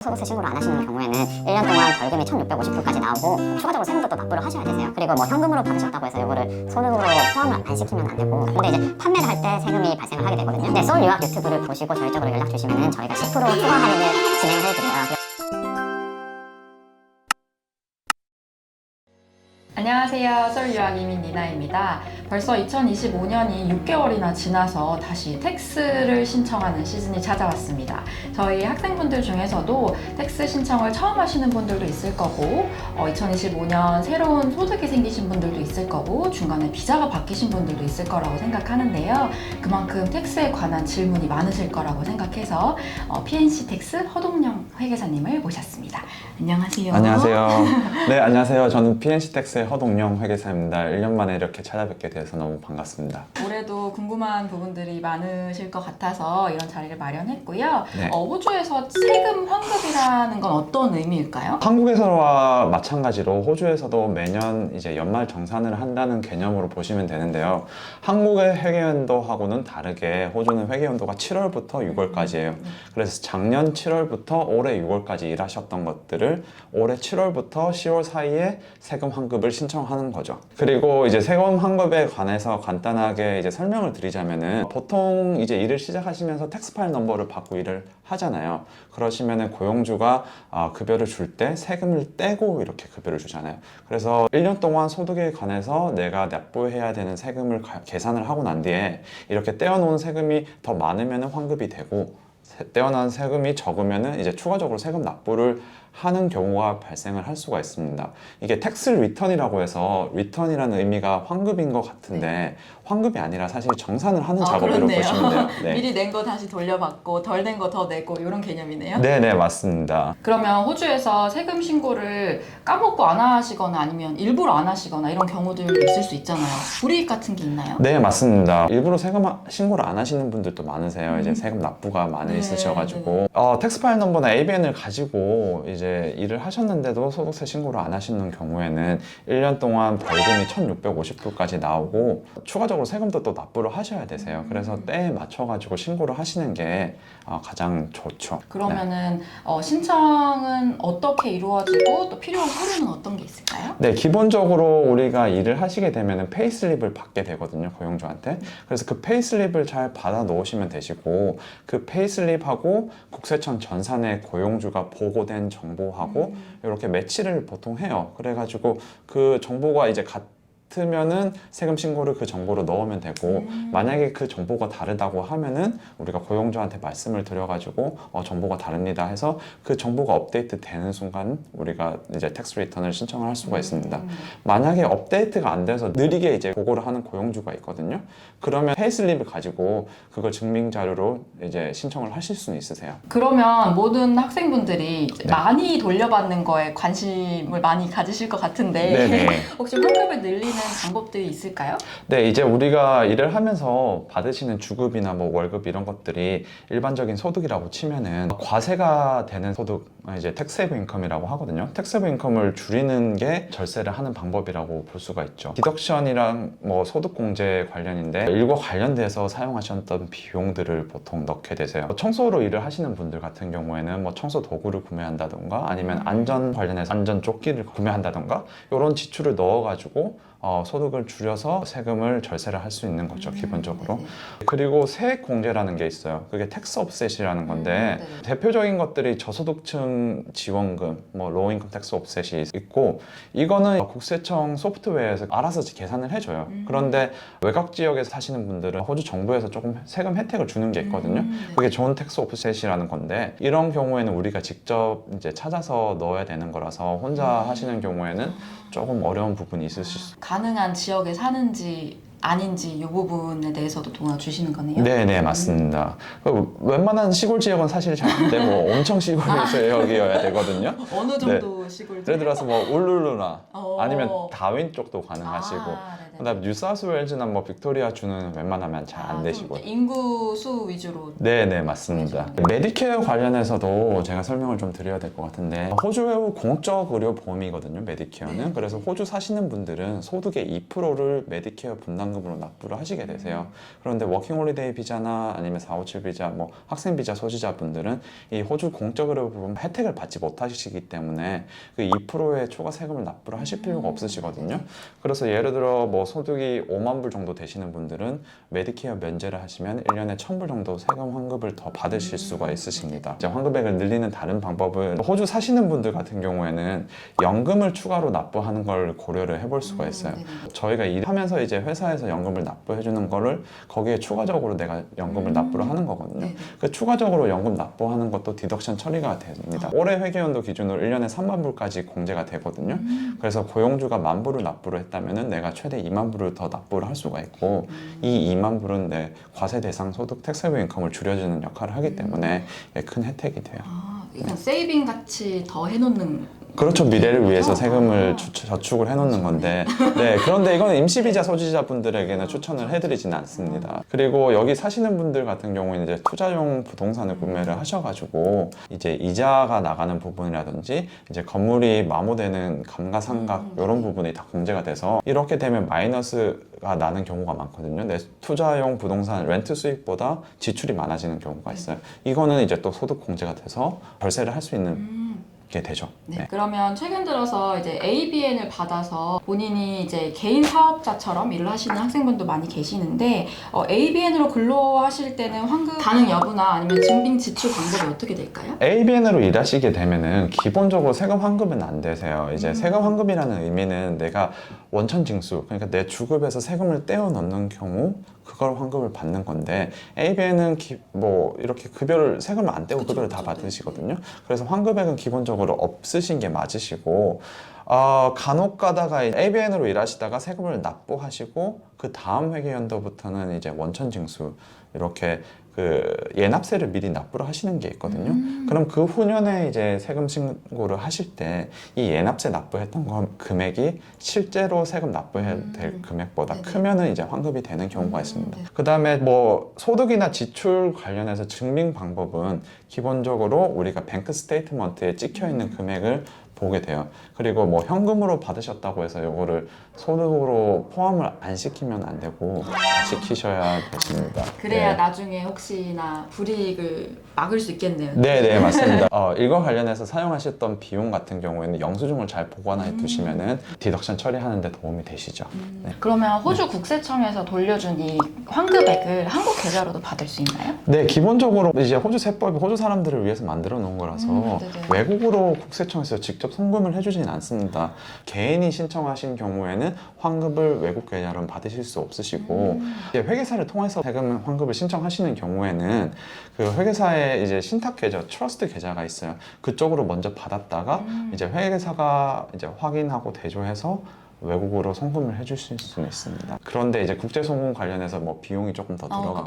소득세 신고를 안 하시는 경우에는 1년 동안 벌금이 1,650불까지 나오고 추가적으로 세금도 또 납부를 하셔야 되세요. 그리고 뭐 현금으로 받으셨다고 해서 이거를 소득으로 포함을 안 시키면 안 되고, 근데 이제 판매를 할 때 세금이 발생을 하게 되거든요. 네, 서울 유학 유튜브를 보시고 저희 쪽으로 연락 주시면은 저희가 10% 추가 할인을 진행을 해드려요. 안녕하세요. 서울 유학 이민 니나입니다. 벌써 2025년이 6개월이나 지나서 다시 텍스를 신청하는 시즌이 찾아왔습니다. 저희 학생분들 중에서도 텍스 신청을 처음 하시는 분들도 있을 거고, 2025년 새로운 소득이 생기신 분들도 있을 거고, 중간에 비자가 바뀌신 분들도 있을 거라고 생각하는데요. 그만큼 텍스에 관한 질문이 많으실 거라고 생각해서 PNC 텍스 허동영 회계사님을 모셨습니다. 안녕하세요. 안녕하세요. 네, 안녕하세요. 저는 PNC 텍스의 허동영 회계사입니다. 1년 만에 이렇게 찾아뵙게 돼서 너무 반갑습니다. 올해도 궁금한 부분들이 많으실 것 같아서 이런 자리를 마련했고요. 네. 호주에서 세금 환급이라는 건 어떤 의미일까요? 한국에서와 마찬가지로 호주에서도 매년 이제 연말 정산을 한다는 개념으로 보시면 되는데요. 한국의 회계연도하고는 다르게 호주는 회계연도가 7월부터 6월까지예요. 그래서 작년 7월부터 올해 6월까지 일하셨던 것들을 올해 7월부터 10월 사이에 세금 환급을 신청하는 거죠. 그리고 이제 세금 환급에 관해서 간단하게 이제 설명을 드리자면은, 보통 이제 일을 시작하시면서 텍스 파일 넘버를 받고 일을 하잖아요. 그러시면은 고용주가 급여를 줄 때 세금을 떼고 이렇게 급여를 주잖아요. 그래서 1년 동안 소득에 관해서 내가 납부해야 되는 세금을 계산을 하고 난 뒤에 이렇게 떼어놓은 세금이 더 많으면 환급이 되고, 떼어난 세금이 적으면은 이제 추가적으로 세금 납부를 하는 경우가 발생을 할 수가 있습니다. 이게 텍스 리턴이라고 해서, 리턴이라는 의미가 환급인 것 같은데 환급이 아니라 사실 정산을 하는 작업으로 그렇네요. 보시면 돼요. 네. 미리 낸 거 다시 돌려받고 덜 낸 거 더 내고 이런 개념이네요. 네네, 맞습니다. 그러면 호주에서 세금 신고를 까먹고 안 하시거나 아니면 일부러 안 하시거나 이런 경우들도 있을 수 있잖아요. 불이익 같은 게 있나요? 네, 맞습니다. 일부러 세금 신고를 안 하시는 분들도 많으세요. 이제 세금 납부가 많이 있으셔가지고 텍스 파일 넘버나 ABN을 가지고 이제 일을 하셨는데도 소득세 신고를 안 하시는 경우에는 1년 동안 벌금이 1,650불까지 나오고 추가적으로 세금도 또 납부를 하셔야 되세요. 그래서 때에 맞춰가지고 신고를 하시는 게 가장 좋죠. 그러면은 신청은 어떻게 이루어지고 또 필요한 서류는 어떤 게 있을까요? 네, 기본적으로 우리가 일을 하시게 되면 페이슬립을 받게 되거든요, 고용주한테. 그래서 그 페이슬립을 잘 받아 놓으시면 되시고, 그 페이슬립하고 국세청 전산에 고용주가 보고된 정보하고 이렇게 매치를 보통 해요. 그래가지고 그 정보가 이제 같으면은 세금 신고를 그 정보로 넣으면 되고, 만약에 그 정보가 다르다고 하면은 우리가 고용주한테 말씀을 드려가지고 정보가 다릅니다 해서 그 정보가 업데이트 되는 순간 우리가 이제 텍스 리턴을 신청을 할 수가 있습니다. 만약에 업데이트가 안 돼서 느리게 이제 보고를 하는 고용주가 있거든요. 그러면 페이슬립을 가지고 그걸 증빙 자료로 이제 신청을 하실 수는 있으세요. 그러면 모든 학생분들이 네. 많이 돌려받는 거에 관심을 많이 가지실 것 같은데 네네. 혹시 환급을 늘리는 방법들이 있을까요? 네, 이제 우리가 일을 하면서 받으시는 주급이나 뭐 월급 이런 것들이 일반적인 소득이라고 치면은 과세가 되는 소득, 이제 텍스에이브 인컴이라고 하거든요. 텍스에이브 인컴을 줄이는 게 절세를 하는 방법이라고 볼 수가 있죠. 디덕션이랑 뭐 소득공제 관련인데, 일과 관련돼서 사용하셨던 비용들을 보통 넣게 되세요. 청소로 일을 하시는 분들 같은 경우에는 뭐 청소 도구를 구매한다던가 아니면 안전 관련해서 안전 조끼를 구매한다던가 이런 지출을 넣어가지고 소득을 줄여서 세금을 절세를 할 수 있는 거죠, 기본적으로. 그리고 세액 공제라는 게 있어요. 그게 텍스 옵셋이라는 건데, 대표적인 것들이 저소득층 지원금, 뭐 로우 인컴 텍스 옵셋이 있고, 이거는 국세청 소프트웨어에서 알아서 계산을 해줘요. 그런데 외곽 지역에 사시는 분들은 호주 정부에서 조금 세금 혜택을 주는 게 있거든요. 그게 존 텍스 옵셋이라는 건데, 이런 경우에는 우리가 직접 이제 찾아서 넣어야 되는 거라서 혼자 하시는 경우에는 조금 어려운 부분이 있으실 수 있어요. 가능한 지역에 사는지 아닌지 이 부분에 대해서도 도와주시는 거네요? 네네, 맞습니다. 웬만한 시골 지역은 사실 잘 안 되고 엄청 시골 지역이어야 되거든요. 어느 정도 시골? 예를 들어서 뭐 울룰루나 어. 아니면 다윈 쪽도 가능하시고, 그다음 뉴사우스웨일즈나 뭐 빅토리아 주는 웬만하면 잘 안 되시고. 인구 수 위주로. 네네 맞습니다. 메디케어 관련해서도 제가 설명을 좀 드려야 될 것 같은데 호주 외국 공적 의료 보험이거든요. 메디케어는. 그래서 호주 사시는 분들은 소득의 2%를 메디케어 분담금으로 납부를 하시게 되세요. 그런데 워킹홀리데이 비자나 아니면 457 비자, 뭐 학생 비자 소지자분들은 이 호주 공적 의료 보험 혜택을 받지 못하시기 때문에 그 2%의 추가 세금을 납부를 하실 필요가 없으시거든요. 그래서 예를 들어 뭐 소득이 5만 불 정도 되시는 분들은 메디케어 면제를 하시면 1년에 1,000불 정도 세금 환급을 더 받으실 수가 있으십니다. 이제 환급액을 늘리는 다른 방법은 호주 사시는 분들 같은 경우에는 연금을 추가로 납부하는 걸 고려를 해볼 수가 있어요. 저희가 일하면서 이제 회사에서 연금을 납부해 주는 거를 거기에 추가적으로 내가 연금을 납부를 하는 거거든요. 그 추가적으로 연금 납부하는 것도 디덕션 처리가 됩니다. 올해 회계연도 기준으로 1년에 3만 불까지 공제가 되거든요. 그래서 고용주가 1만 불을 납부를 했다면은 내가 최대 2만 불을 더 납부를 할 수가 있고 이 2만 불은 내 과세 대상 소득 텍스에이블 인컴을 줄여주는 역할을 하기 때문에 큰 혜택이 돼요. 그러니까 세이빙 같이 더 해놓는. 그렇죠. 미래를 위해서 세금을 저축을 해놓는 건데 네, 그런데 이거는 임시비자 소지자분들에게는 추천을 해드리지는 않습니다. 그리고 여기 사시는 분들 같은 경우에는 이제 투자용 부동산을 구매를 하셔가지고 이제 이자가 나가는 부분이라든지 이제 건물이 마모되는 감가상각 이런 부분이 다 공제가 돼서 이렇게 되면 마이너스가 나는 경우가 많거든요. 내 투자용 부동산 렌트 수익보다 지출이 많아지는 경우가 있어요. 이거는 이제 또 소득 공제가 돼서 절세를 할 수 있는 게 되죠. 네. 그러면 최근 들어서 이제 ABN을 받아서 본인이 이제 개인 사업자처럼 일을 하시는 학생분도 많이 계시는데 ABN으로 근로하실 때는 환급 가능 여부나 아니면 증빙 지출 방법이 어떻게 될까요? ABN으로 일하시게 되면은 기본적으로 세금 환급은 안 되세요. 이제 세금 환급이라는 의미는 내가 원천 징수, 그러니까 내 주급에서 세금을 떼어 넣는 경우 그걸 환급을 받는 건데 ABN은 뭐 이렇게 급여를 세금을 안 떼고 급여를 다 받으시거든요. 그래서 환급액은 기본적으로 없으신 게 맞으시고 간혹 가다가 ABN으로 일하시다가 세금을 납부하시고 그 다음 회계연도부터는 이제 원천 징수 이렇게 그 예납세를 미리 납부를 하시는 게 있거든요. 그럼 그 후년에 이제 세금 신고를 하실 때 이 예납세 납부했던 금액이 실제로 세금 납부해야 될 금액보다 크면은 이제 환급이 되는 경우가 있습니다. 그 다음에 뭐 소득이나 지출 관련해서 증빙 방법은 기본적으로 우리가 뱅크 스테이트먼트에 찍혀 있는 금액을 보게 돼요. 그리고 뭐 현금으로 받으셨다고 해서 이거를 소득으로 포함을 안 시키면 안 되고 시키셔야 되십니다. 그래야 네. 나중에 혹시나 불이익을 막을 수 있겠네요. 네, 맞습니다. 이거 관련해서 사용하셨던 비용 같은 경우에는 영수증을 잘 보관해 두시면은 디덕션 처리하는 데 도움이 되시죠. 네. 그러면 호주 국세청에서 돌려준 이 환급액을 한국 계좌로도 받을 수 있나요? 네, 기본적으로 이제 호주 세법이 호주 사람들을 위해서 만들어 놓은 거라서 외국으로 국세청에서 직접 송금을 해주진 않습니다. 개인이 신청하신 경우에는 환급을 외국 계좌로 받으실 수 없으시고 이제 회계사를 통해서 세금 환급을 신청하시는 경우에는 그 회계사의 이제 신탁 계좌, 트러스트 계좌가 있어요. 그쪽으로 먼저 받았다가 이제 회계사가 이제 확인하고 대조해서 외국으로 송금을 해주실 수는 있습니다. 그런데 이제 국제 송금 관련해서 뭐 비용이 조금 더 들어가고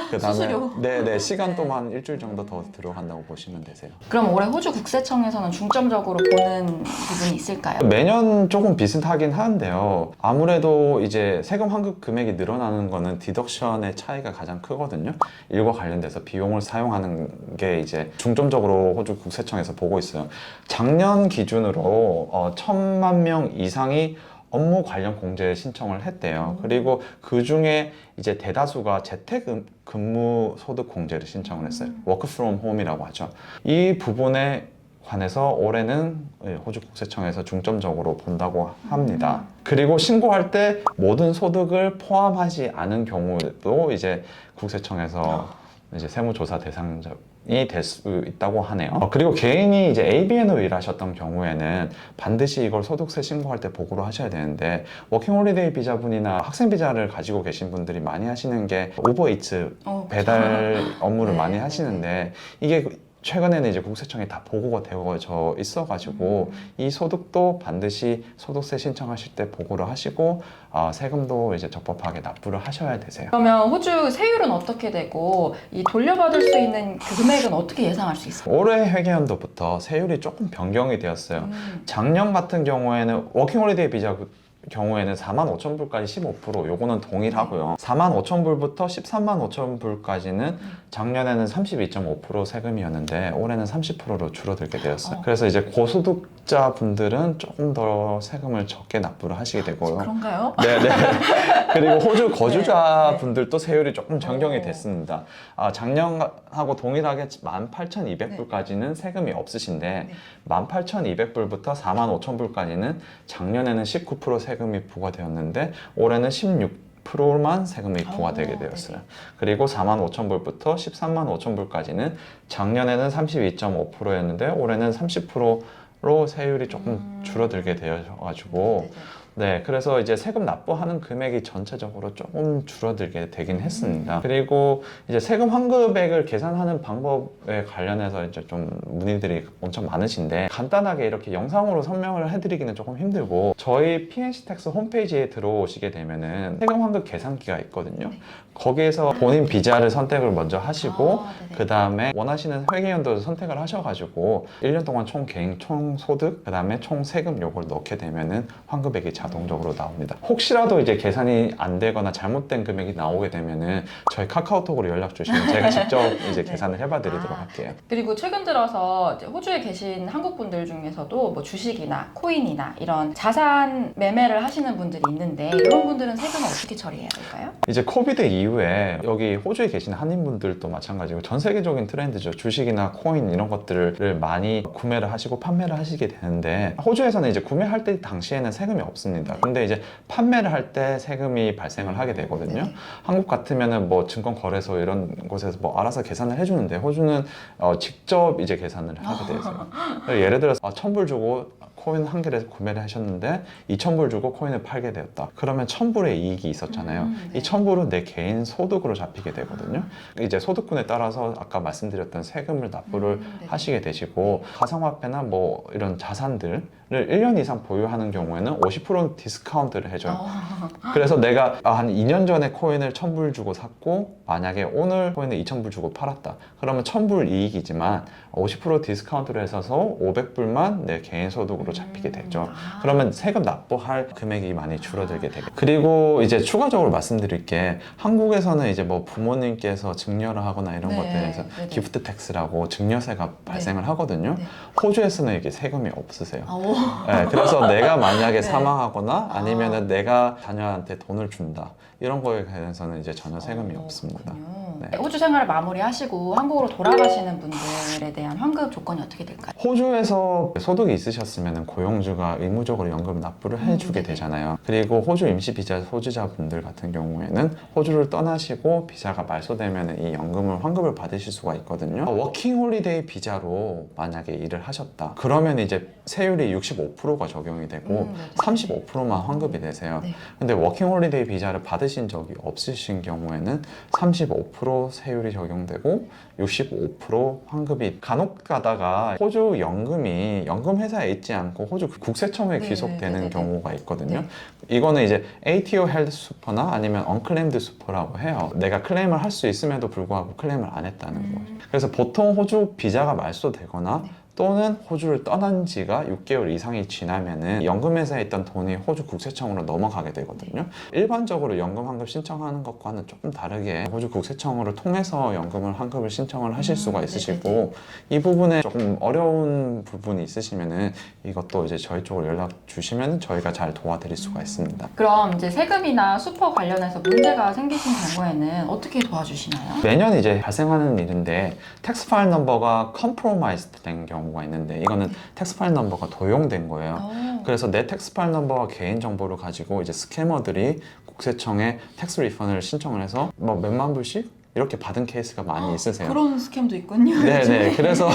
그다음에 수수료. 네, 시간 또한 일주일 정도 더 들어간다고 보시면 되세요. 그럼 올해 호주 국세청에서는 중점적으로 보는 부분이 있을까요? 매년 조금 비슷하긴 하는데요. 아무래도 이제 세금 환급 금액이 늘어나는 거는 디덕션의 차이가 가장 크거든요. 일과 관련돼서 비용을 사용하는 게 이제 중점적으로 호주 국세청에서 보고 있어요. 작년 기준으로 1,000만 명 이상이 업무 관련 공제 신청을 했대요. 그리고 그 중에 이제 대다수가 재택 근무 소득 공제를 신청을 했어요. 워크 프롬 홈이라고 하죠. 이 부분에 관해서 올해는 호주 국세청에서 중점적으로 본다고 합니다. 그리고 신고할 때 모든 소득을 포함하지 않은 경우도 이제 국세청에서 이제 세무조사 대상이 될 수 있다고 하네요. 그리고 개인이 이제 ABN으로 일하셨던 경우에는 반드시 이걸 소득세 신고할 때 보고를 하셔야 되는데 워킹홀리데이 비자분이나 학생 비자를 가지고 계신 분들이 많이 하시는 게 오버이츠 배달 업무를 많이 하시는데 이게 최근에는 이제 국세청에 다 보고가 되어져 있어가지고 이 소득도 반드시 소득세 신청하실 때 보고를 하시고 세금도 이제 적법하게 납부를 하셔야 되세요. 그러면 호주 세율은 어떻게 되고 이 돌려받을 수 있는 그 금액은 어떻게 예상할 수 있어요? 올해 회계연도부터 세율이 조금 변경이 되었어요. 작년 같은 경우에는 워킹홀리데이 비자 경우에는 45,000불까지 15%, 요거는 동일하고요. 45,000불부터 135,000불까지는 작년에는 32.5% 세금이었는데 올해는 30%로 줄어들게 되었어요. 그래서 이제 고소득자 분들은 조금 더 세금을 적게 납부를 하시게 되고요. 그런가요? 네네. 그리고 호주 거주자 네. 분들도 세율이 조금 변경이 오. 됐습니다. 작년하고 동일하게 18,200불까지는 세금이 없으신데 네. 18,200불부터 45,000불까지는 작년에는 19% 세금이 부과되었는데 올해는 16%만 세금이 부과되게 되었어요. 그리고 45,000불부터 135,000불까지는 작년에는 32.5%였는데 올해는 30%로 세율이 조금 줄어들게 되어가지고 네, 그래서 이제 세금 납부하는 금액이 전체적으로 조금 줄어들게 되긴 했습니다. 그리고 이제 세금 환급액을 계산하는 방법에 관련해서 이제 좀 문의들이 엄청 많으신데 간단하게 이렇게 영상으로 설명을 해드리기는 조금 힘들고 저희 PNC 텍스 홈페이지에 들어오시게 되면은 세금 환급 계산기가 있거든요. 거기에서 본인 비자를 선택을 먼저 하시고 그 다음에 원하시는 회계연도를 선택을 하셔가지고 1년 동안 총 개인 총 소득 그 다음에 총 세금 요걸 넣게 되면은 환급액이 자동적으로 나옵니다. 혹시라도 이제 계산이 안 되거나 잘못된 금액이 나오게 되면은 저희 카카오톡으로 연락 주시면 제가 직접 이제 계산을 해봐 드리도록 할게요. 그리고 최근 들어서 이제 호주에 계신 한국 분들 중에서도 뭐 주식이나 코인이나 이런 자산 매매를 하시는 분들이 있는데 이런 분들은 세금을 어떻게 처리해야 될까요? 이제 코비드 이후에 여기 호주에 계신 한인분들도 마찬가지고 전 세계적인 트렌드죠. 주식이나 코인 이런 것들을 많이 구매를 하시고 판매를 하시게 되는데 호주에서는 이제 구매할 때 당시에는 세금이 없습니다. 근데 이제 판매를 할 때 세금이 발생을 하게 되거든요. 한국 같으면은 뭐 증권거래소 이런 곳에서 뭐 알아서 계산을 해주는데 호주는 직접 이제 계산을 하게 되세요. 예를 들어서 1,000불 주고 코인 한 개를 구매를 하셨는데 2,000불 주고 코인을 팔게 되었다. 그러면 1,000불의 이익이 있었잖아요. 이 1,000불은 내 개인 소득으로 잡히게 되거든요. 이제 소득분에 따라서 아까 말씀드렸던 세금을 납부를 하시게 되시고 가상화폐나 뭐 이런 자산들을 1년 이상 보유하는 경우에는 50% 디스카운트를 해줘요. 그래서 내가 한 2년 전에 코인을 1,000불 주고 샀고 만약에 오늘 코인을 2,000불 주고 팔았다. 그러면 1,000불 이익이지만 50% 디스카운트를 해서 500불만 내 개인 소득으로 잡히게 되죠. 그러면 세금 납부할 금액이 많이 줄어들게 되고 그리고 이제 추가적으로 말씀드릴 게 한국에서는 이제 뭐 부모님께서 증여를 하거나 이런 것들에 대해서 기프트 텍스라고 증여세가 발생을 하거든요. 호주에서는 이게 세금이 없으세요. 네, 그래서 내가 만약에 사망하거나 아니면은 내가 자녀한테 돈을 준다 이런 거에 대해서는 이제 전혀 세금이 없습니다. 네. 호주 생활을 마무리하시고 한국으로 돌아가시는 분들에 대한 환급 조건이 어떻게 될까요? 호주에서 소득이 있으셨으면 고용주가 의무적으로 연금 납부를 해주게 되잖아요. 그리고 호주 임시 비자 소지자분들 같은 경우에는 호주를 떠나시고 비자가 말소되면 이 연금을 환급을 받으실 수가 있거든요. 워킹 홀리데이 비자로 만약에 일을 하셨다. 그러면 이제 세율이 65%가 적용이 되고 35%만 환급이 되세요. 근데 워킹 홀리데이 비자를 받으신 적이 없으신 경우에는 35% 세율이 적용되고 65% 환급이 간혹 가다가 호주 연금이 연금 회사에 있지 않고 호주 국세청에 귀속되는 경우가 있거든요. 이거는 이제 ATO 헬드 수퍼나 아니면 언클레임드 수퍼라고 해요. 내가 클레임을 할 수 있음에도 불구하고 클레임을 안 했다는 거죠. 그래서 보통 호주 비자가 말소되거나 또는 호주를 떠난 지가 6개월 이상이 지나면은 연금회사에 있던 돈이 호주 국세청으로 넘어가게 되거든요. 일반적으로 연금 환급 신청하는 것과는 조금 다르게 호주 국세청으로 통해서 연금을 환급을 신청을 하실 수가 있으시고 이 부분에 조금 어려운 부분이 있으시면은 이것도 이제 저희 쪽으로 연락 주시면 저희가 잘 도와드릴 수가 있습니다. 그럼 이제 세금이나 수퍼 관련해서 문제가 생기신 경우에는 어떻게 도와주시나요? 매년 이제 발생하는 일인데 텍스 파일 넘버가 컴프로마이즈드 된 경우가 있는데 이거는 텍스 파일 넘버가 도용된 거예요. 그래서 내 텍스 파일 넘버와 개인 정보를 가지고 이제 스캐머들이 국세청에 텍스 리펀을 신청을 해서 뭐 몇만 불씩 이렇게 받은 케이스가 많이 있으세요. 그런 스캠도 있군요. 네네. 그래서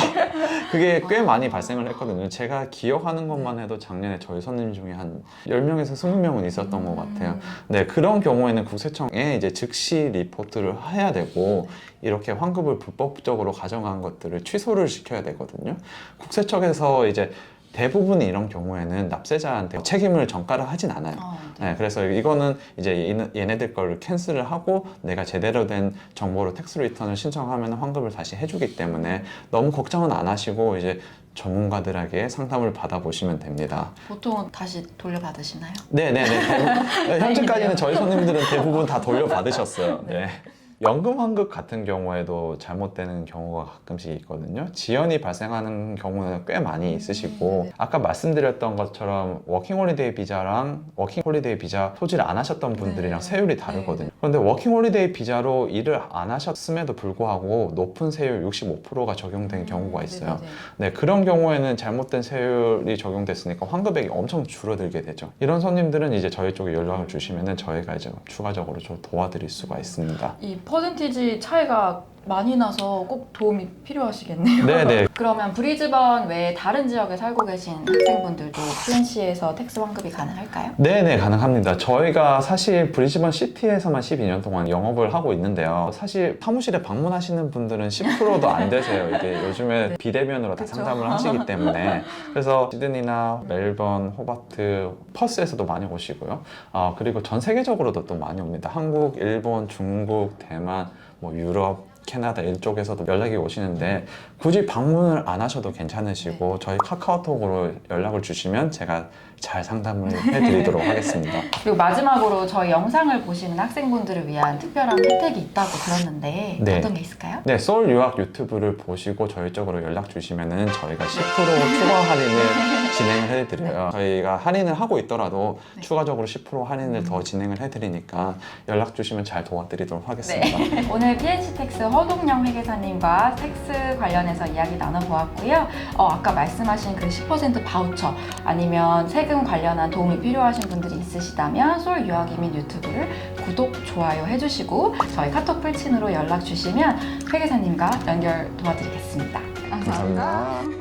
그게 꽤 많이 발생을 했거든요. 제가 기억하는 것만 해도 작년에 저희 손님 중에 한 10명에서 20명은 있었던 것 같아요. 네, 그런 경우에는 국세청에 이제 즉시 리포트를 해야 되고 이렇게 환급을 불법적으로 가져간 것들을 취소를 시켜야 되거든요. 국세청에서 이제 대부분 이런 경우에는 납세자한테 책임을 전가를 하진 않아요. 네, 그래서 이거는 이제 얘네들 거를 캔슬을 하고 내가 제대로 된 정보로 텍스 리턴을 신청하면 환급을 다시 해주기 때문에 너무 걱정은 안 하시고 이제 전문가들에게 상담을 받아보시면 됩니다. 보통은 다시 돌려받으시나요? 네네네. 현재까지는 저희 손님들은 대부분 다 돌려받으셨어요. 네. 연금 환급 같은 경우에도 잘못되는 경우가 가끔씩 있거든요. 지연이 발생하는 경우는 꽤 많이 있으시고 아까 말씀드렸던 것처럼 워킹홀리데이 비자랑 워킹홀리데이 비자 소지를 안 하셨던 분들이랑 세율이 다르거든요. 그런데 워킹홀리데이 비자로 일을 안 하셨음에도 불구하고 높은 세율 65%가 적용된 경우가 있어요. 네, 그런 경우에는 잘못된 세율이 적용됐으니까 환급액이 엄청 줄어들게 되죠. 이런 손님들은 이제 저희 쪽에 연락을 주시면은 저희가 이제 추가적으로 좀 도와드릴 수가 있습니다. 이 퍼센티지 차이가 많이 나서 꼭 도움이 필요하시겠네요. 네네. 그러면 브리즈번 외에 다른 지역에 살고 계신 학생분들도 플랜시에서 텍스 환급이 가능할까요? 네네, 가능합니다. 저희가 사실 브리즈번 시티에서만 12년 동안 영업을 하고 있는데요. 사실 사무실에 방문하시는 분들은 10%도 안 되세요. 이게 요즘에 비대면으로 다 그쵸. 상담을 하시기 때문에. 그래서 시드니나 멜번, 호바트, 퍼스에서도 많이 오시고요. 그리고 전 세계적으로도 또 많이 옵니다. 한국, 일본, 중국, 대만, 뭐 유럽, 캐나다 이쪽에서도 연락이 오시는데 굳이 방문을 안 하셔도 괜찮으시고 저희 카카오톡으로 연락을 주시면 제가 잘 상담을 해드리도록 하겠습니다. 그리고 마지막으로 저희 영상을 보시는 학생분들을 위한 특별한 혜택이 있다고 들었는데 네. 어떤 게 있을까요? 네, 서울 유학 유튜브를 보시고 저희 쪽으로 연락 주시면은 저희가 10% 추가 할인을 진행을 해드려요. 저희가 할인을 하고 있더라도 추가적으로 10% 할인을 더 진행을 해드리니까 연락 주시면 잘 도와드리도록 하겠습니다. 네. 오늘 PNC 텍스 허동영 회계사님과 텍스 관련해서 이야기 나눠보았고요. 아까 말씀하신 그 10% 바우처 아니면 세금 관련한 도움이 필요하신 분들이 있으시다면 서울 유학이민 유튜브를 구독, 좋아요 해주시고 저희 카톡 풀친으로 연락 주시면 회계사님과 연결 도와드리겠습니다. 감사합니다. 감사합니다.